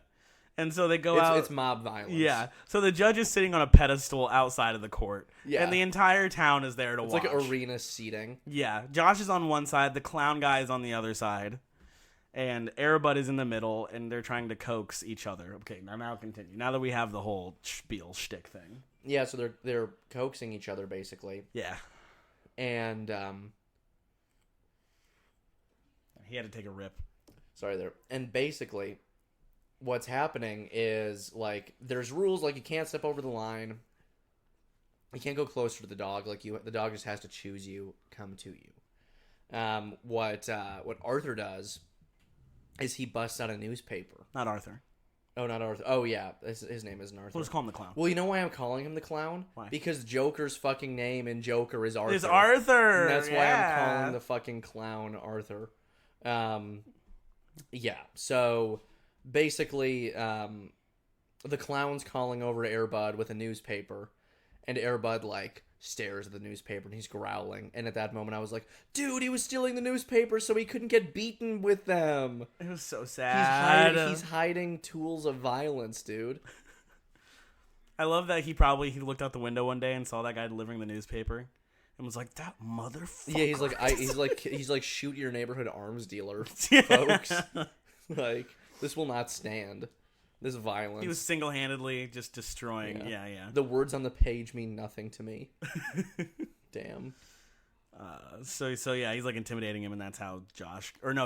And so they go out. It's mob violence. Yeah. So the judge is sitting on a pedestal outside of the court. Yeah. And the entire town is there to It's watch. like arena seating. Yeah. Josh is on one side, the clown guy is on the other side. And Air Bud is in the middle, and they're trying to coax each other. Okay, now continue. Now that we have the whole spiel shtick thing. Yeah, so they're coaxing each other basically, Yeah. and He had to take a rip. sorry there. And basically, what's happening is there's rules you can't step over the line. You can't go closer to the dog. The dog just has to choose you, come to you. What Arthur does is he busts out a newspaper. Not Arthur. Oh, not Arthur. Oh yeah, his name isn't Arthur. We'll just call him the clown. Well, you know why I'm calling him the clown? Why? Because Joker's fucking name in Joker is Arthur. It's Arthur. And that's why I'm yeah. calling the fucking clown Arthur. Yeah. So basically, the clown's calling over to Air Bud with a newspaper, and Air Bud stares at the newspaper and he's growling. And at that moment, I was like, "Dude, he was stealing the newspaper so he couldn't get beaten with them. It was so sad. He's hiding tools of violence, dude." I love that he looked out the window one day and saw that guy delivering the newspaper and was like, "That motherfucker." Yeah, he's like shoot your neighborhood arms dealer, folks. This will not stand. This violence. He was single-handedly just destroying. Yeah. The words on the page mean nothing to me. Damn. So yeah, he's intimidating him, and that's how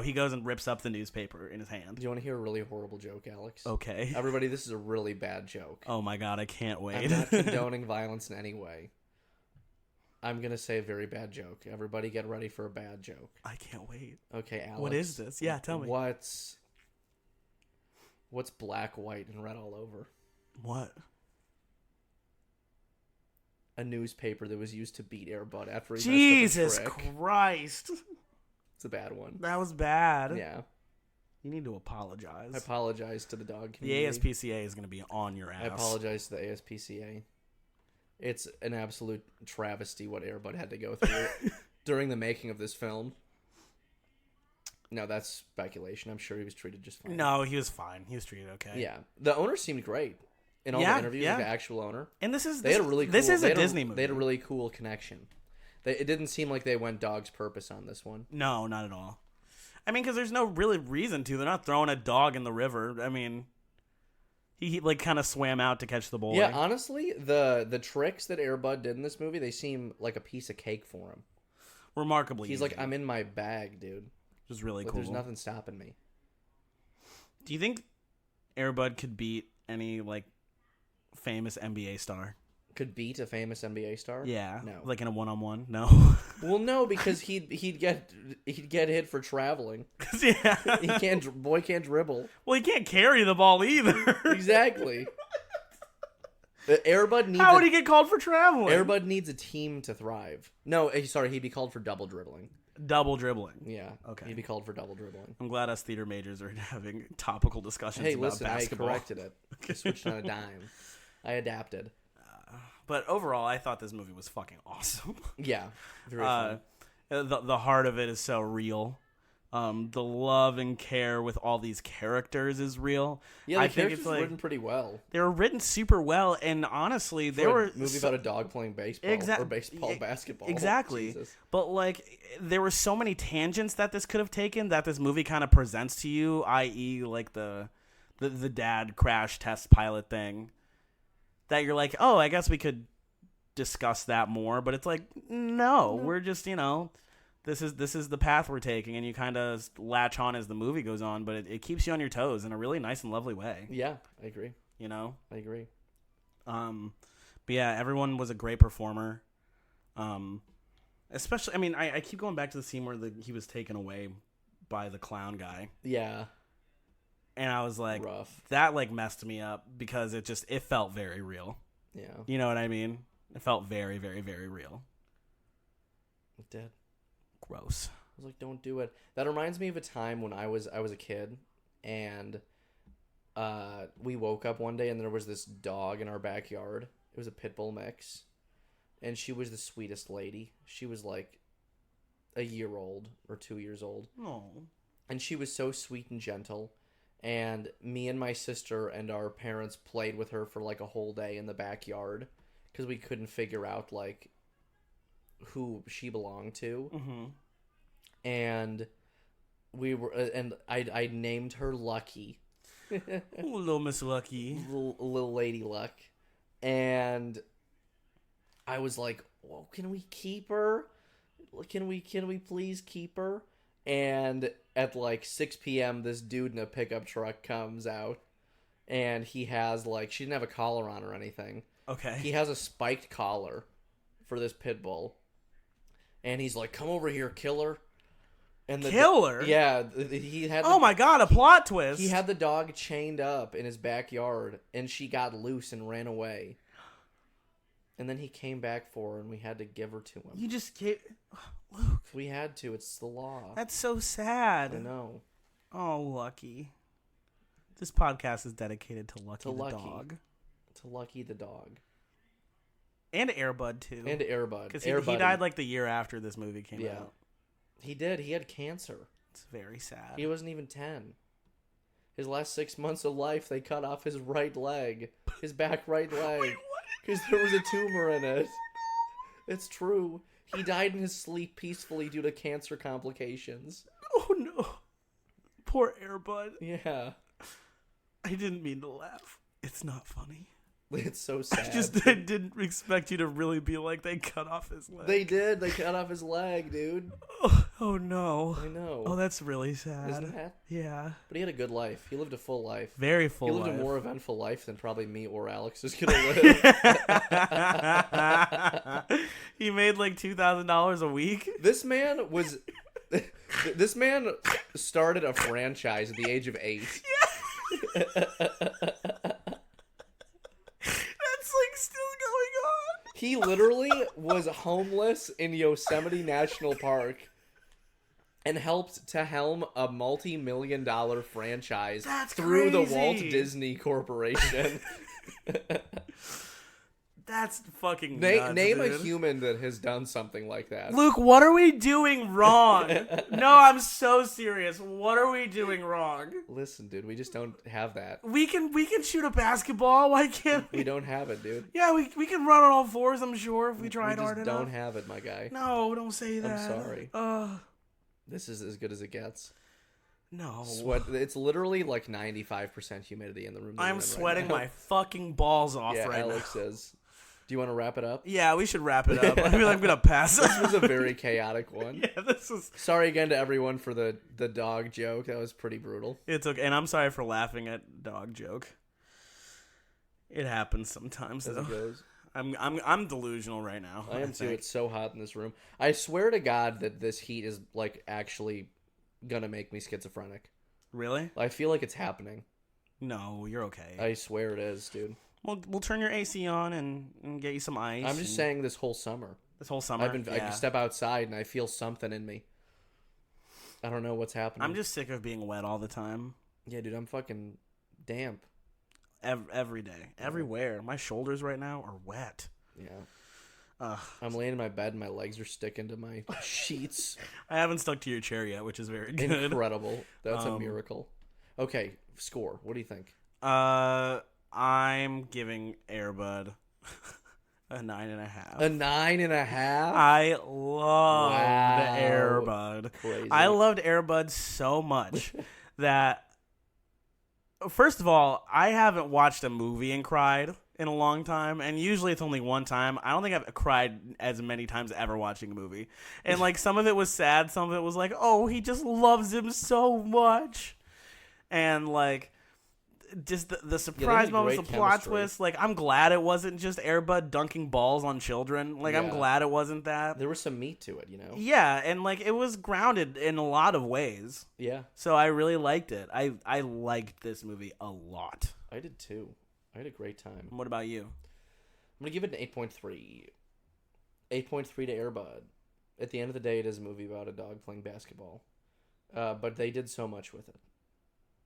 he goes and rips up the newspaper in his hand. Do you want to hear a really horrible joke, Alex? Okay. Everybody, this is a really bad joke. Oh my god, I can't wait. I'm not condoning violence in any way. I'm going to say a very bad joke. Everybody get ready for a bad joke. I can't wait. Okay, Alex. What is this? Yeah, tell me. What's black, white, and red all over? What? A newspaper that was used to beat Air Bud after he Jesus messed up a trick. Christ. It's a bad one. That was bad. Yeah. You need to apologize. I apologize to the dog The community. ASPCA is going to be on your ass. I apologize to the ASPCA. It's an absolute travesty what Air Bud had to go through during the making of this film. No, that's speculation. I'm sure he was treated just fine. No, he was fine. He was treated okay. Yeah. The owner seemed great. In all Yeah, the interviews, yeah. the actual owner. And this is They had a really cool, this is they a had Disney movie. They had a really cool connection. It didn't seem like they went dog's purpose on this one. No, not at all. I mean, because there's no really reason to. They're not throwing a dog in the river. I mean, he like kind of swam out to catch the boy. Yeah, honestly, the tricks that Air Bud did in this movie, they seem like a piece of cake for him. Remarkably He's easy. like, I'm in my bag, dude. Which is really Like, cool. there's nothing stopping me. Do you think Air Bud could beat any like famous NBA star? Could beat a famous NBA star? Yeah. No. Like in a one-on-one? No. Well, no, because he'd get hit for traveling. Yeah. Boy can't dribble. Well, he can't carry the ball either. Exactly. Air Bud needs How would he get called for traveling? Air Bud needs a team to thrive. No, sorry, he'd be called for double dribbling. Double dribbling. Yeah. Okay. He'd be called for double dribbling. I'm glad us theater majors are having topical discussions Hey, about listen, basketball. I corrected it. I switched on a dime. I adapted. But overall, I thought this movie was fucking awesome. Yeah. Very fun. The heart of it is so real. The love and care with all these characters is real. Yeah, the I think characters it's were like written pretty well. they were written super well, and honestly, they For were a movie about a dog playing baseball or basketball. Exactly. Jesus. But like, there were so many tangents that this could have taken that this movie kind of presents to you, i.e., like the dad crash test pilot thing. That you're like, oh, I guess we could discuss that more, but it's like, no, we're just, this is the path we're taking, and you kind of latch on as the movie goes on, but it keeps you on your toes in a really nice and lovely way. Yeah, I agree. I agree. But yeah, everyone was a great performer. Especially, I mean, I keep going back to the scene where he was taken away by the clown guy. Yeah. And I was like, Rough. that like messed me up because it felt very real. Yeah. You know what I mean? It felt very, very, very real. It did. Gross. I was like, don't do it. That reminds me of a time when I was a kid, and we woke up one day and there was this dog in our backyard. It was a pit bull mix, and she was the sweetest lady. She was like a year old or 2 years old. Oh. And she was so sweet and gentle. And me and my sister and our parents played with her for like a whole day in the backyard because we couldn't figure out like who she belonged to. Mm-hmm. And we were, and I named her Lucky, Ooh, little Miss Lucky. little Lady Luck, and I was like, "Well, can we keep her? Can we please keep her?" And at like 6 p.m., this dude in a pickup truck comes out, and he has like, she didn't have a collar on or anything. Okay. He has a spiked collar for this pit bull, and he's like, "Come over here, killer." And Killer? Yeah, he had. Oh my god, a plot twist. He had the dog chained up in his backyard, and she got loose and ran away. And then he came back for her, and we had to give her to him. You just gave... Luke. We had to. It's the law. That's so sad. I know. Oh, Lucky. This podcast is dedicated to Lucky To the Lucky. dog. To Lucky the dog. And Air Bud, too. And Air Bud. Because Air he Buddy. died like the year after this movie came Yeah. out. He did. He had cancer. It's very sad. He wasn't even 10. His last 6 months of life, they cut off his right leg. His back right leg. Because there was a tumor in it. It's true. He died in his sleep peacefully due to cancer complications. Oh, no. Poor Air Bud. Yeah. I didn't mean to laugh. It's not funny. It's so sad. I didn't expect you to really be like, they cut off his leg. They did. They cut off his leg, dude. Oh no. I know. Oh, that's really sad. Isn't that? Yeah. But he had a good life. He lived a full life. Very full He lived life. a more eventful life than probably me or Alex is going to live. He made like $2,000 a week. This man was... This man started a franchise at the age of 8. That's like still going on. He literally was homeless in Yosemite National Park and helped to helm a multi-million-dollar franchise That's through the Walt crazy. Disney Corporation. That's fucking Name nuts, a dude. human that has done something like that. Luke, what are we doing wrong? No, I'm so serious. What are we doing wrong? Listen, dude, we just don't have that. We can shoot a basketball. Why can't We we? don't have it, dude. Yeah, we can run on all fours. I'm sure if we We tried just hard don't enough. have it, my guy. No, don't say that. sorry. This is as good as it gets. No. Sweat. It's literally like 95% humidity in the room. that we're in I'm right sweating now. my fucking balls off Yeah, right Alex now. says. Do you want to wrap it up? Yeah, we should wrap it up. I feel like I'm gonna pass. This was a very chaotic one. Yeah, this is. Sorry again to everyone for the dog joke. That was pretty brutal. It's okay, and I'm sorry for laughing at dog joke. It happens sometimes As though. it goes. I'm delusional right now. I am too. think. It's so hot in this room. I swear to God that this heat is like actually gonna make me schizophrenic. Really? I feel like it's happening. No, you're okay. I swear it is, dude. We'll turn your AC on and get you some ice. I'm just and- saying this whole summer. This whole summer. I can yeah. step outside and I feel something in me. I don't know what's happening. I'm just sick of being wet all the time. Yeah, dude, I'm fucking damp. Every day. Everywhere. My shoulders right now are wet. Yeah. Ugh. I'm laying in my bed and my legs are sticking to my sheets. I haven't stuck to your chair yet, which is very good. Incredible. That's a miracle. Okay, score. What do you think? I'm giving Airbud a 9.5. A 9.5? I loved Wow. Airbud. Crazy. I loved Airbud so much that, first of all, I haven't watched a movie and cried in a long time, and usually it's only one time. I don't think I've cried as many times ever watching a movie. And like some of it was sad, some of it was like, oh, he just loves him so much. And like just the surprise had moments, the great plot chemistry. twist. Like I'm glad it wasn't just Airbud dunking balls on children. Like I'm Yeah. glad it wasn't that. There was some meat to it, you know? Yeah, and like it was grounded in a lot of ways. Yeah, So I really liked it. I liked this movie a lot. I did too. I had a great time. What about you? I'm going to give it an 8.3. 8.3 to Airbud. At the end of the day, it is a movie about a dog playing basketball. But they did so much with it.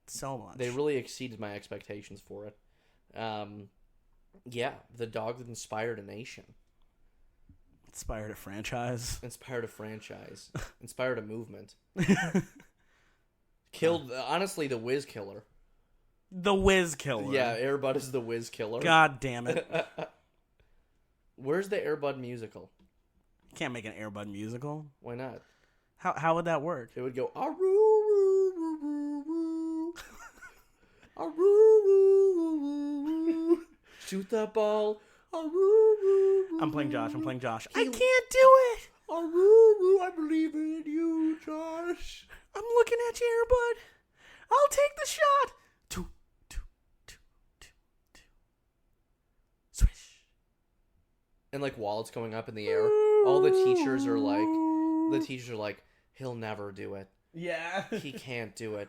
So much. They really exceeded my expectations for it. Yeah, the dog that inspired a nation. inspired a franchise. Inspired a franchise. Inspired a movement. Killed, honestly, the Whiz Killer. The Whiz Killer. Yeah, Airbud is the Whiz Killer. God damn it. Where's the Airbud musical? Can't make an Airbud musical. Why not? How would that work? It would go, "Aroo-roo-roo-roo-roo. Aroo-roo-roo-roo. Shoot that ball. Aroo-roo-roo-roo. I'm playing Josh. I He- can't do it. Aroo-roo, I believe in you, Josh. I'm looking at you, Airbud. I'll take the shot. Two, two, two, two, two. Swish. And like while it's going up in the air, all the teachers are like, he'll never do it. Yeah. He can't do it.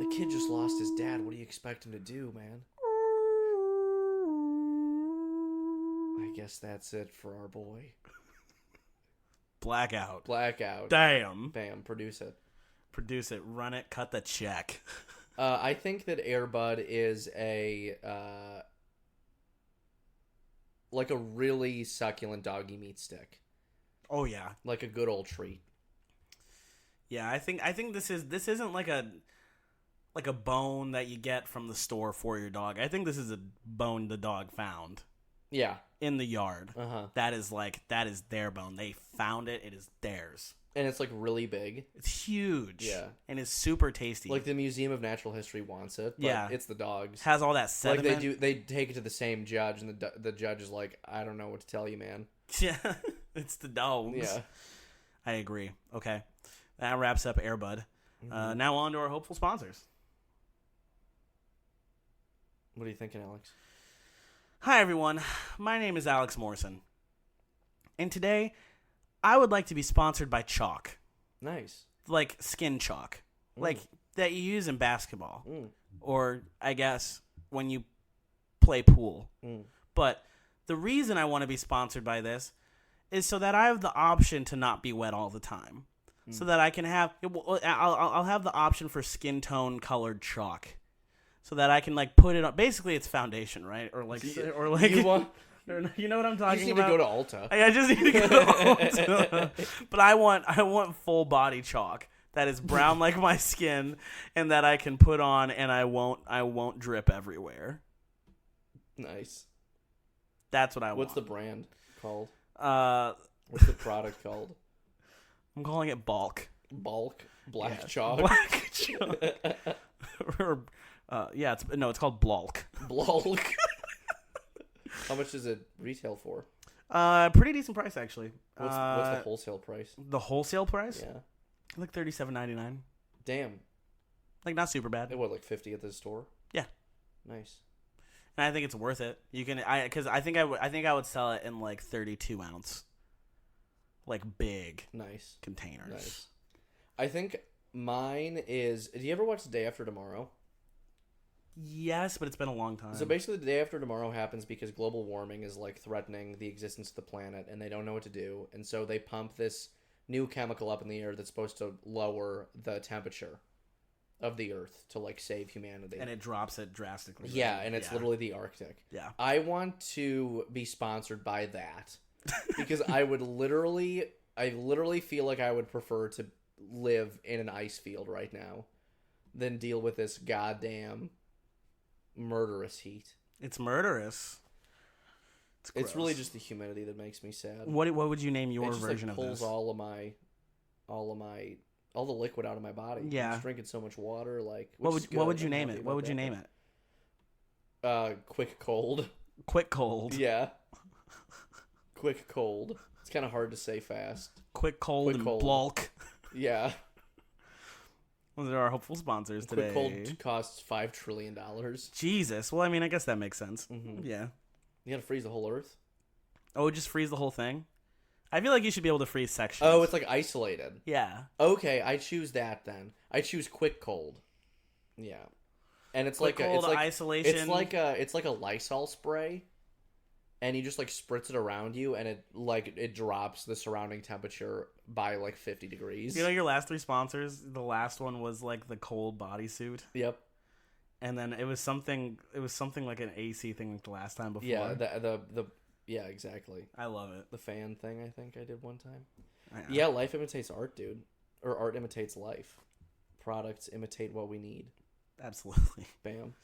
The kid just lost his dad. What do you expect him to do, man? I guess that's it for our boy. Blackout. Blackout. Damn. Bam, produce it. Produce it. Run it. Cut the check. I think that Airbud is a like a really succulent doggy meat stick, Oh yeah. like a good old treat. Yeah, I think this isn't like a bone that you get from the store for your dog. I think this is a bone the dog found Yeah. in the yard. Uh-huh. That is their bone. They found it. It is theirs. And it's like really big. It's huge. Yeah. And it's super tasty. Like the Museum of Natural History wants it, but Yeah. it's the dogs. has all that Like sediment. they take it to the same judge, and the judge is like, I don't know what to tell you, man. Yeah. It's the dogs. Yeah. I agree. Okay. That wraps up Airbud. Now on to our hopeful sponsors. What are you thinking, Alex? Hi, everyone. My name is Alex Morrison. And today, I would like to be sponsored by Chalk. Nice. Like skin chalk. Like that you use in basketball, Mm. or I guess when you play pool. Mm. But the reason I want to be sponsored by this is so that I have the option to not be wet all the time. So that I can have, I'll have the option for skin tone colored chalk, so that I can like put it up. Basically, it's foundation, right? Or like, or like, You want? you know what I'm You talking just need about? to go to Ulta. I just need to go to Ulta. But I want full body chalk that is brown like my skin, and that I can put on, and I won't drip everywhere. Nice. That's what I want. What's the brand called? Uh, What's the product called? I'm calling it bulk. Bulk black Yeah. chalk. Black chalk. Or, yeah, it's called Blulk. Bulk. How much does it retail for? Pretty decent price actually. What's the wholesale price? The wholesale price? Yeah. Like $37.99. Damn. Like not super bad. They what, like 50 at the store? Yeah. Nice. And I think it's worth it. You can, because I think I would sell it in like 32 ounce, like big Nice. containers. Nice. I think mine is. Do you ever watch The Day After Tomorrow? Yes, but it's been a long time. So basically, The Day After Tomorrow happens because global warming is like threatening the existence of the planet, and they don't know what to do, and so they pump this new chemical up in the air that's supposed to lower the temperature of the Earth to like save humanity. And it drops it drastically. Yeah, right? and it's literally the Arctic. Yeah. I want to be sponsored by that because I literally feel like I would prefer to live in an ice field right now than deal with this goddamn murderous heat. It's murderous. It's really gross. just the humidity that makes me sad. What would you name your it just version like, of pulls this? all the liquid out of my body. Yeah. I'm just drinking so much water. Like, What which is would good. you I'm name happy it? What about would you that. name it? Quick cold. Quick cold. Yeah. Quick cold. It's kind of hard to say fast. Quick cold Quick and cold. Blulk. Yeah. Those are our hopeful sponsors today. Quick cold costs $5 trillion. Jesus. Well, I mean, I guess that makes sense. Mhm. Yeah. You gotta freeze the whole Earth. Oh, just freeze the whole thing? I feel like you should be able to freeze sections. Oh, it's like isolated. Yeah. Okay, I choose that then. I choose quick cold. Yeah. And it's Quick like cold it's like isolation. it's like a Lysol spray, and you just like spritz it around you, and it drops the surrounding temperature by like 50 degrees. You know your last three sponsors? The last one was like the cold bodysuit. Yep. And then it was something like an AC thing like the last time before. Yeah. The yeah, exactly. I love it. The fan thing, I think I did one time. Yeah. Yeah, life imitates art, dude. Or art imitates life. Products imitate what we need. Absolutely. Bam.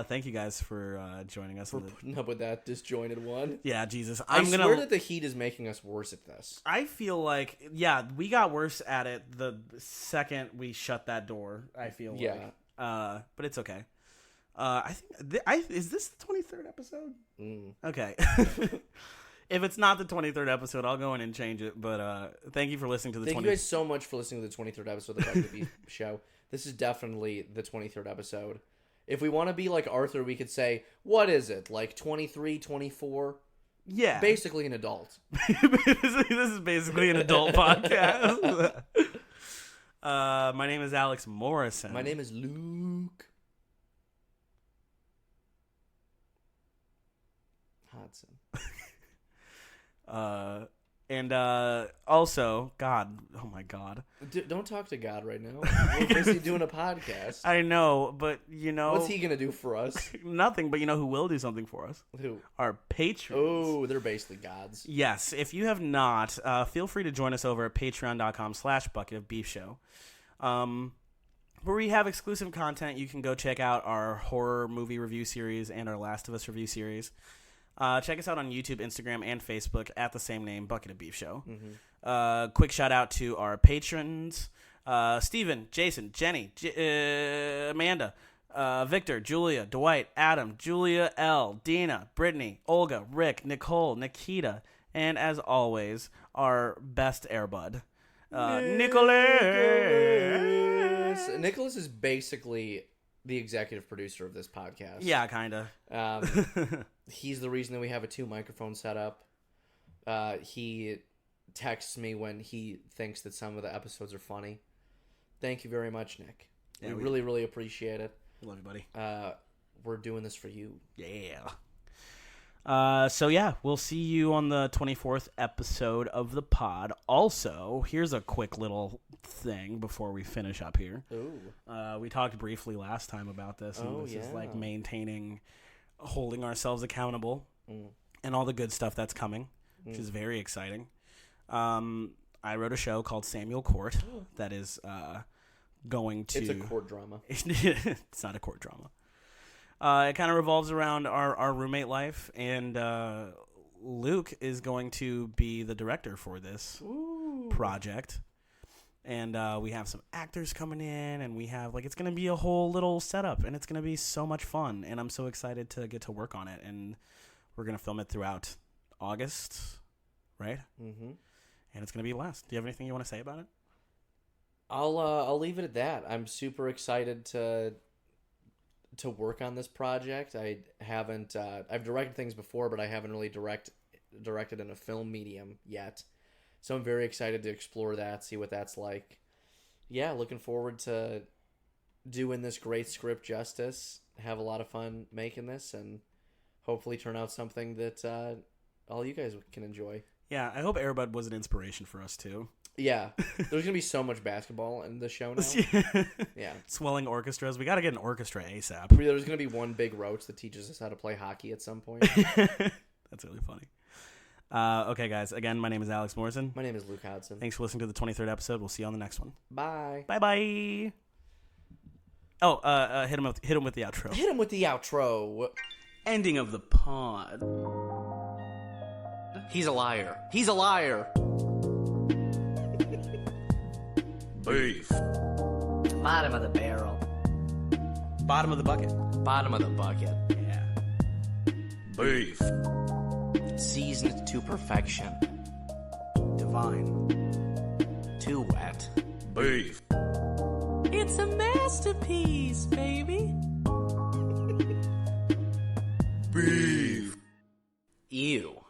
Thank you guys for joining us. For putting up with that disjointed one. Yeah, Jesus. I swear that the heat is making us worse at this. I feel like, yeah, we got worse at it the second we shut that door. I feel Yeah. like, but it's okay. I think is this the 23rd episode? Mm. Okay. If it's not the 23rd episode, I'll go in and change it. But thank you for listening to the. Thank you guys so much for listening to the 23rd episode of the Bucket of Beef show. This is definitely the 23rd episode. If we want to be like Arthur, we could say, what is it? Like 23, 24? Yeah. Basically an adult. This is basically an adult podcast. My name is Alex Morrison. My name is Luke Hodson. And also, God, oh my God. Don't talk to God right now. We're busy doing a podcast. I know, but you know. What's he going to do for us? Nothing, but you know who will do something for us? Who? Our patrons. Oh, they're basically gods. Yes, if you have not, feel free to join us over at patreon.com/bucketofbeefshow. Where we have exclusive content. You can go check out our horror movie review series and our Last of Us review series. Check us out on YouTube, Instagram, and Facebook at the same name, Bucket of Beef Show. Mm-hmm. Quick shout out to our patrons, Steven, Jason, Jenny, Amanda, Victor, Julia, Dwight, Adam, Julia L, Dina, Brittany, Olga, Rick, Nicole, Nikita, and as always, our best airbud, Nicholas. Nicholas is basically the executive producer of this podcast. Yeah, kind of. He's the reason that we have a 2-microphone setup. He texts me when he thinks that some of the episodes are funny. Thank you very much, Nick. Yeah, we really, really appreciate it. Love you, buddy. We're doing this for you. Yeah. So yeah, we'll see you on the 24th episode of the pod. Also, here's a quick little thing before we finish up here. Ooh. We talked briefly last time about this, and this is like holding ourselves accountable, and all the good stuff that's coming, which is very exciting. I wrote a show called Samuel Court that is going to... It's a court drama. It's not a court drama. It kind of revolves around our roommate life, and Luke is going to be the director for this project. And we have some actors coming in, and we have, like, it's going to be a whole little setup, and it's going to be so much fun, and I'm so excited to get to work on it, and we're going to film it throughout August, right? Mm-hmm. And it's going to be a blast. Do you have anything you want to say about it? I'll leave it at that. I'm super excited to work on this project. I haven't I've directed things before, but I haven't really directed in a film medium yet. So I'm very excited to explore that, see what that's like. Yeah, looking forward to doing this great script justice, have a lot of fun making this, and hopefully turn out something that all you guys can enjoy. Yeah, I hope Air Bud was an inspiration for us, too. Yeah, there's going to be so much basketball in the show now. Yeah. Swelling orchestras. We got to get an orchestra ASAP. There's going to be one big roach that teaches us how to play hockey at some point. That's really funny. Okay, guys. Again, my name is Alex Morrison. My name is Luke Hodson. Thanks for listening to the 23rd episode. We'll see you on the next one. Bye. Bye-bye. Oh, hit him with the outro. Hit him with the outro. Ending of the pod. He's a liar. He's a liar. Beef. Bottom of the barrel. Bottom of the bucket. Bottom of the bucket. Yeah. Beef. Seasoned to perfection. Divine. Too wet. Beef. It's a masterpiece, baby. Beef. Ew.